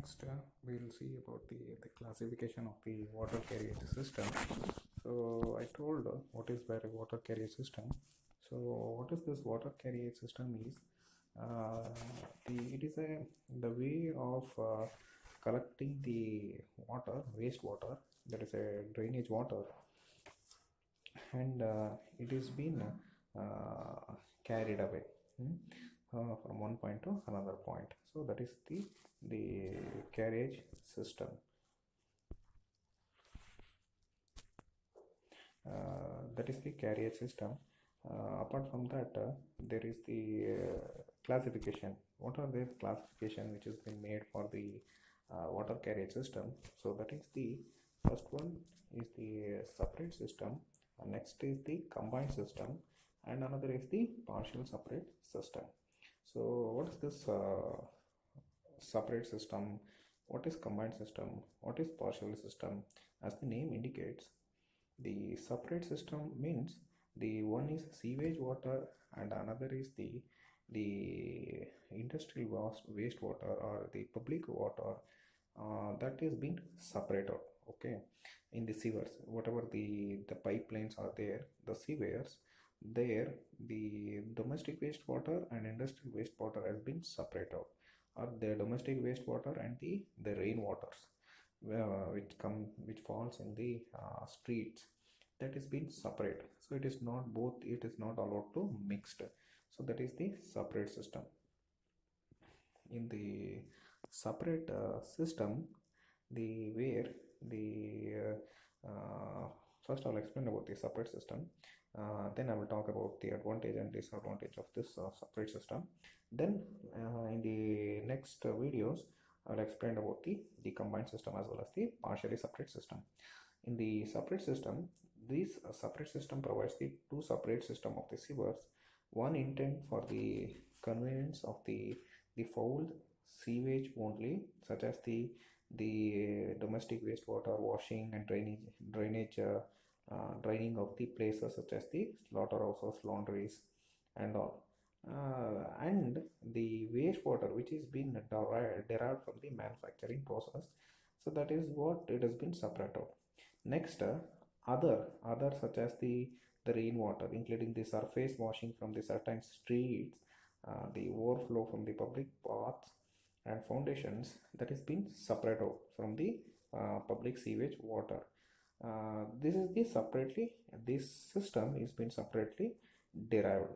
next we'll see about the classification of the water carriage system. So I told what is the water carriage system. So what is this water carriage system is uh, it is the way of collecting the water, wastewater, that is a drainage water, and it is been carried away from one point to another point. So that is the carriage system. That is the carriage system. Apart from that, there is the classification. What are the classification which has been made for the water carriage system? So that is the first one is the separate system, next is the combined system, and another is the partial separate system. So what is this separate system? What is combined system? What is partial system? As the name indicates, the separate system means the one is sewage water and another is the industrial wastewater or the public water that is being separated. Okay, in the sewers, whatever the pipelines are there, the sewers there, the domestic wastewater and industrial wastewater has been separated, or the domestic wastewater and the rainwaters which falls in the streets, that is being separate. So it is not both, it is not allowed to mixed. So that is the separate system. In the separate system, the where the first I'll explain about the separate system, then I will talk about the advantage and disadvantage of this separate system. Then in the next videos I'll explain about the combined system as well as the partially separate system. In the separate system, this separate system provides the two separate system of the sewers, one intended for the convenience of the fouled sewage only, such as the domestic wastewater washing and drainage draining of the places such as the slaughterhouses, laundries, and all. And the wastewater which is been derived from the manufacturing process. So that is what it has been separated. Next, other such as the rainwater, including the surface washing from the certain streets, the overflow from the public paths and foundations, that is been separated from the public sewage water. This is the separately, this system is been separately derived.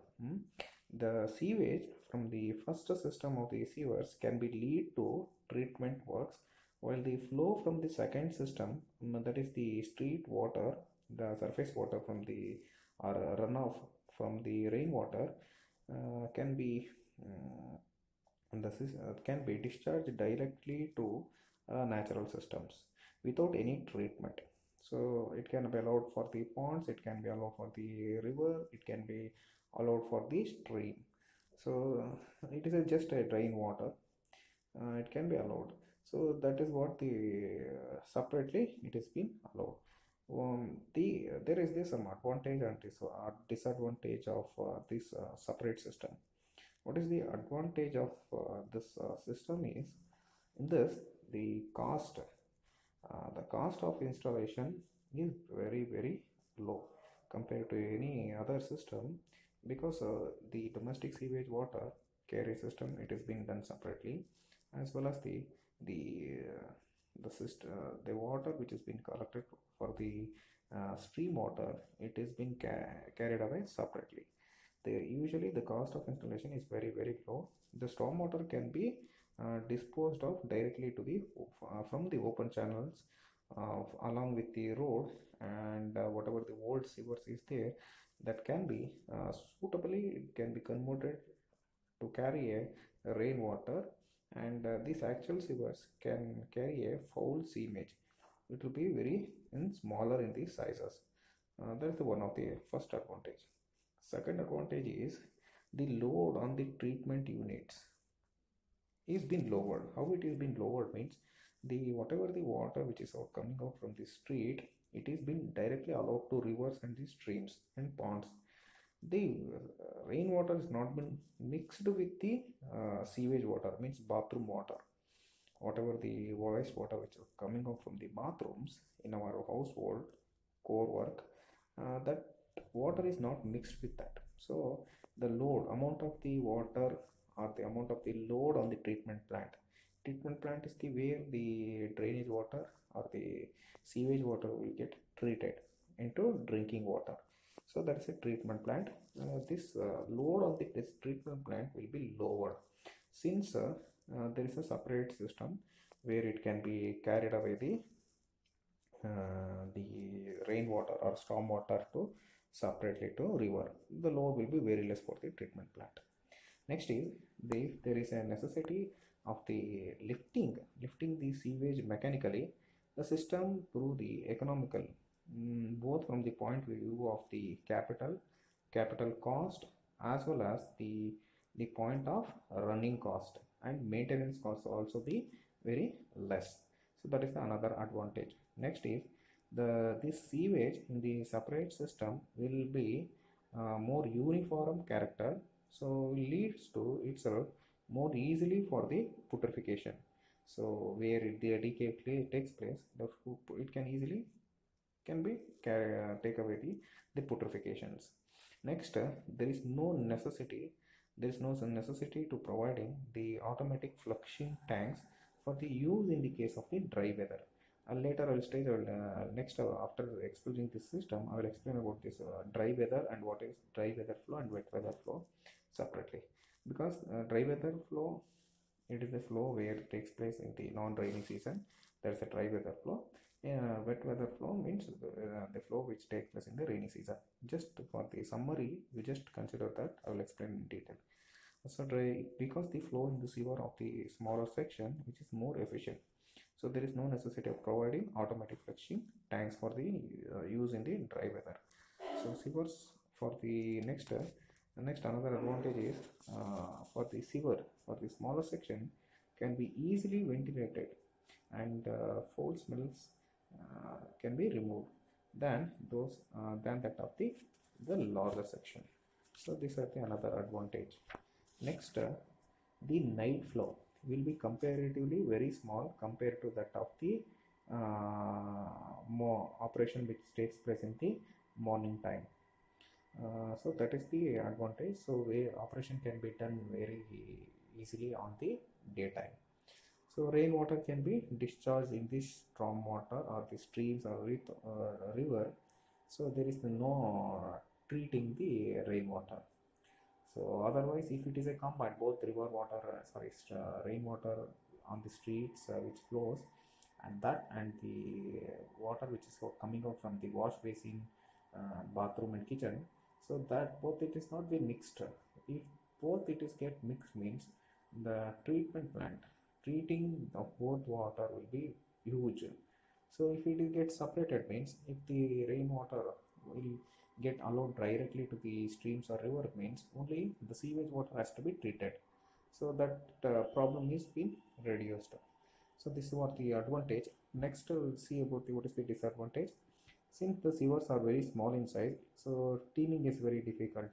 The sewage from the first system of the sewers can be lead to treatment works, while the flow from the second system, that is the street water, the surface water from the or runoff from the rainwater, can be can be discharged directly to natural systems without any treatment. So it can be allowed for the ponds, it can be allowed for the river, it can be allowed for the stream. So it is just a drain water, it can be allowed. So that is what the separately it has been allowed. There is this some advantage and disadvantage of this separate system. What is the advantage of this system is, in this the cost of installation is very low compared to any other system, because the domestic sewage water carriage system, it is being done separately, as well as the water which is being collected for the stream water, it is being carried away separately. Usually the cost of installation is very low. The storm water can be disposed of directly to the from the open channels along with the road, and whatever the old sewers is there, that can be suitably, it can be converted to carry a rainwater, and these actual sewers can carry a foul sewage. It will be very smaller in the sizes. That's one of the first advantage. Second advantage is the load on the treatment units is been lowered. How it is been lowered means, the whatever the water which is coming out from the street, it is being directly allowed to rivers and the streams and ponds. The rainwater is not been mixed with the sewage water, means bathroom water. whatever the waste water which is coming out from the bathrooms in our household core work, that water is not mixed with that. So the load amount of the water or the amount of the load on the treatment plant is the where the drainage water or the sewage water will get treated into drinking water. So that is a treatment plant. This load on this treatment plant will be lower since there is a separate system where it can be carried away the rainwater or storm water to separately to river. The load will be very less for the treatment plant. Next is there is a necessity of the lifting the sewage mechanically. The system prove the economical, both from the point of view of the capital cost as well as the point of running cost, and maintenance cost also be very less. So that is another advantage. Next is this sewage in the separate system will be more uniform character, so leads to itself more easily for the putrefaction. So where the decay takes place, it can easily can be take away the putrefacions. Next, there is no necessity to providing the automatic flushing tanks for the use in the case of the dry weather. Later I will state next after explaining this system, I will explain about this dry weather and what is dry weather flow and wet weather flow separately. Because dry weather flow, it is a flow where it takes place in the non-rainy season. There is a dry weather flow. Wet weather flow means the flow which takes place in the rainy season. Just for the summary, you just consider that. I will explain in detail. So dry, because the flow in the sewer of the smaller section, which is more efficient. So there is no necessity of providing automatic flushing tanks for the use in the dry weather. So sewers for the next another advantage is for the sewer for the smaller section can be easily ventilated, and foul smells can be removed than that of the larger section. So these are the another advantage. Next, the night flow will be comparatively very small compared to that of the more operation which takes place in the morning time. So that is the advantage. So where operation can be done very easily on the daytime. So rainwater can be discharged in the storm water or the streams or river. So there is no treating the rainwater. So otherwise, if it is a combined both river water, rainwater on the streets which flows, and the water which is coming out from the wash basin, bathroom and kitchen, so that both it is not be mixed. If both it is get mixed means the treatment plant treating of both water will be huge. So if it is get separated means if the rainwater will get allowed directly to the streams or river means only the sewage water has to be treated. So that problem is being reduced. So this is what the advantage. Next we'll see about what is the disadvantage. Since the sewers are very small in size, so cleaning is very difficult.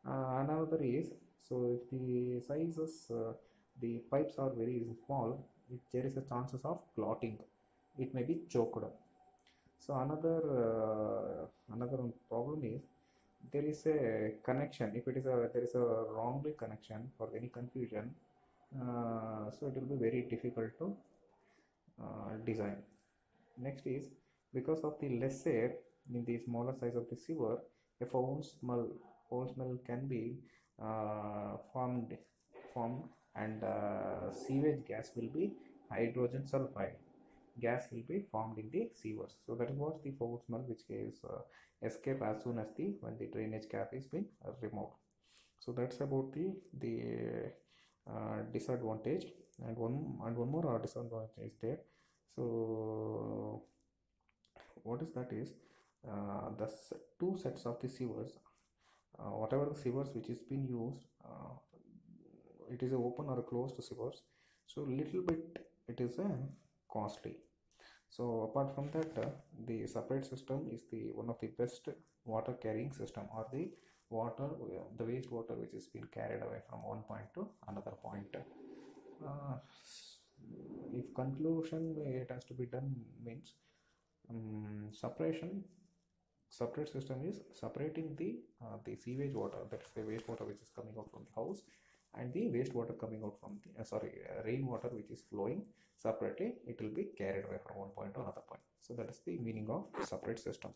Another is, so if the sizes, the pipes are very small, there is a chances of clotting. It may be choked. So another problem is there is a connection. If it is there is a wrongly connection for any confusion, so it will be very difficult to design. Next is because of the less air in the smaller size of the sewer, a foul smell can be formed, and sewage gas will be hydrogen sulfide gas will be formed in the sewers. So that was the foul smell which is escape as soon as when the drainage cap is being removed. So that's about the disadvantage, and one more disadvantage is there. So what is that is the two sets of the sewers, whatever the sewers which is being used, it is a open or a closed sewers, so little bit it is costly. So apart from that, the separate system is the one of the best water carrying system, or the waste water which is being carried away from one point to another point. if conclusion it has to be done means separate system is separating the sewage water, that's the wastewater which is coming out from the house, and the wastewater coming out from the rainwater which is flowing separately. It will be carried away from one point to another point. So that is the meaning of separate system.